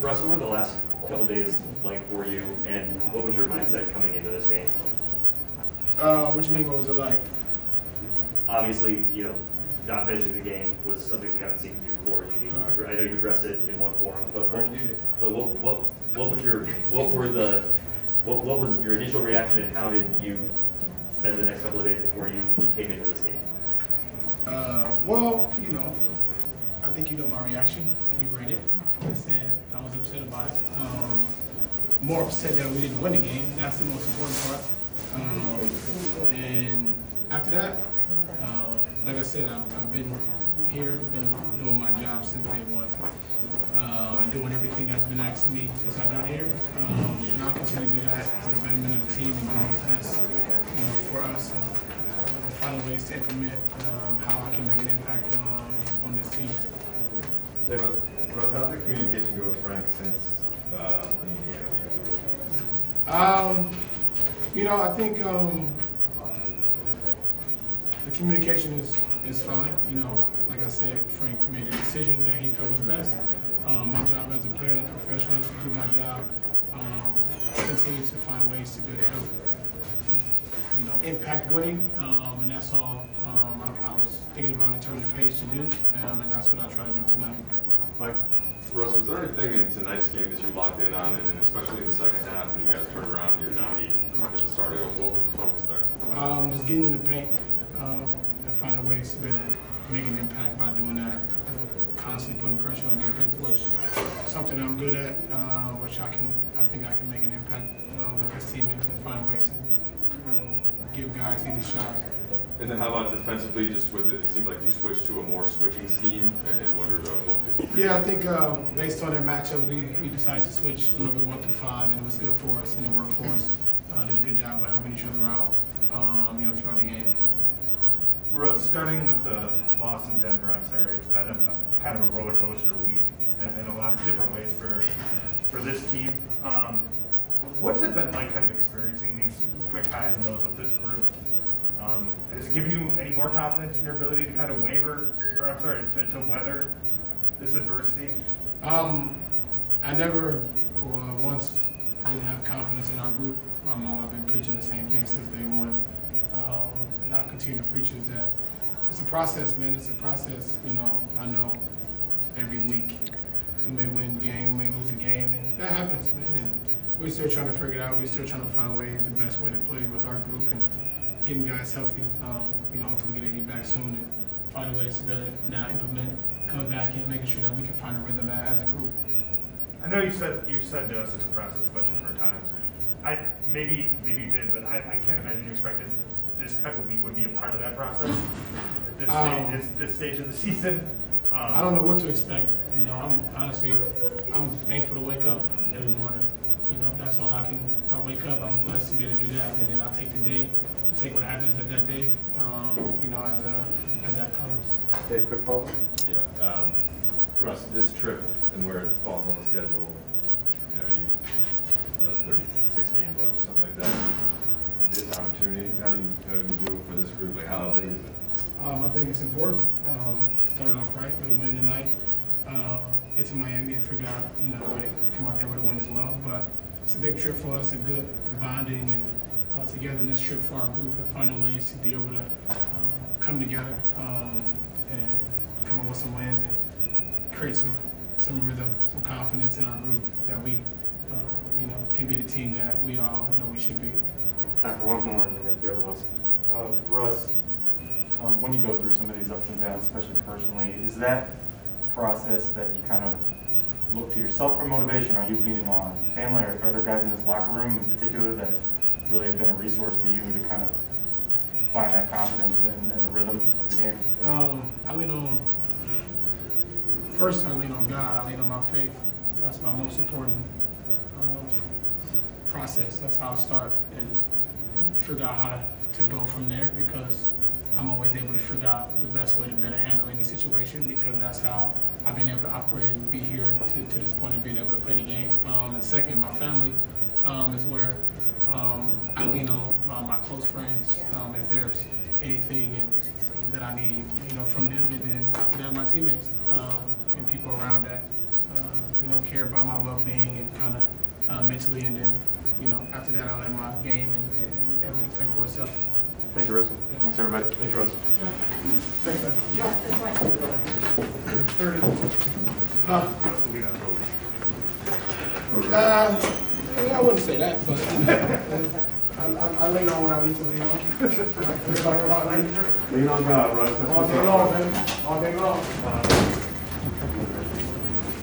Russ, what were the last couple days like for you, and what was your mindset coming into this game? What you mean, what was it like? Obviously, not finishing the game was something we haven't seen from you before. I know you addressed it in one forum, but what was your initial reaction, and how did you spend the next couple of days before you came into this game? Well, I think you know my reaction. You read it. I said I was upset about it. More upset that we didn't win the game. That's the most important part. And after that, like I said, I've been here, been doing my job since day one, and doing everything that's been asked of me since I got here. And I'll continue to do that for the betterment of the team and doing what's best, for us, and finding ways to implement how I can make an impact on this team. Russ, how's the communication go with Frank since Indiana? I think the communication is fine. Like I said, Frank made a decision that he felt was best. My job as a player and a professional is to do my job, continue to find ways to be able to help, impact winning, and that's all I was thinking about and turning the page to do, and that's what I try to do tonight. Mike? Russ, was there anything in tonight's game that you locked in on, and especially in the second half when you guys turned around and you're down 8 at the start? What was the focus there? Just getting in the paint and finding ways to be able to make an impact by doing that. Constantly putting pressure on defense, which is something I'm good at, which I think I can make an impact with this team and find ways to give guys easy shots. And then how about defensively, just with it seemed like you switched to a more switching scheme, and wondered what. Yeah, I think based on their matchup, we decided to switch a little bit 1 through 5, and it was good for us and it worked for us. Did a good job of helping each other out, throughout the game. Russ, starting with the loss in Denver on Saturday, it's been a kind of a roller coaster week in a lot of different ways for this team. What's it been like kind of experiencing these quick highs and lows with this group? Has it given you any more confidence in your ability to kind of to weather this adversity? I never once didn't have confidence in our group. I've been preaching the same thing since day one. And I'll continue to preach is that it's a process, man. It's a process. I know every week we may win a game, we may lose a game, and that happens, man. And we're still trying to figure it out. We're still trying to find ways, the best way to play with our group and getting guys healthy. Hopefully we get AD back soon and find ways to better now implement, coming back and making sure that we can find a rhythm as a group. I know you've said to us it's a process a bunch of different times. Maybe you did, but I can't imagine you expected this type of week would be a part of that process at this stage of the season. I don't know what to expect. I'm thankful to wake up every morning. That's all I can. If I wake up, I'm blessed to be able to do that, and then I'll take the day, take what happens at that day, as that comes. Dave, quick follow-up? Yeah. Russ, this trip and where it falls on the schedule, you 36 games left or something like that. This opportunity, how do you do it for this group? Like, how big is it? I think it's important. Starting off right with a win tonight. Get to Miami and figure out, way to come out there with a win as well. But it's a big trip for us, a good bonding and togetherness trip for our group, and finding ways to be able to come together and come up with some wins and create some rhythm, some confidence in our group that we, can be the team that we all know we should be. Time for one more and then we have to go to us. Russ, when you go through some of these ups and downs, especially personally, is that process that you kind of look to yourself for motivation? Are you leaning on family, or are there guys in this locker room in particular that really have been a resource to you to kind of find that confidence in the rhythm of the game? I lean on God. I lean on my faith. That's my most important process. That's how I start and figure out how to go from there, because I'm always able to figure out the best way to better handle any situation, because that's how I've been able to operate and be here to this point and being able to play the game. And second, my family is where I lean on my close friends if there's anything that I need, from them, and then after that, my teammates and people around that care about my well-being and kind of mentally, and then, after that, I'll let my game and everything play for itself. Thank you, Russell. Thanks, everybody. Thanks, Russ. Russell, we got I wouldn't say that, but I lean on when I need to lean on. lean on God, Russ. That's All what's day up. long, man. All day long.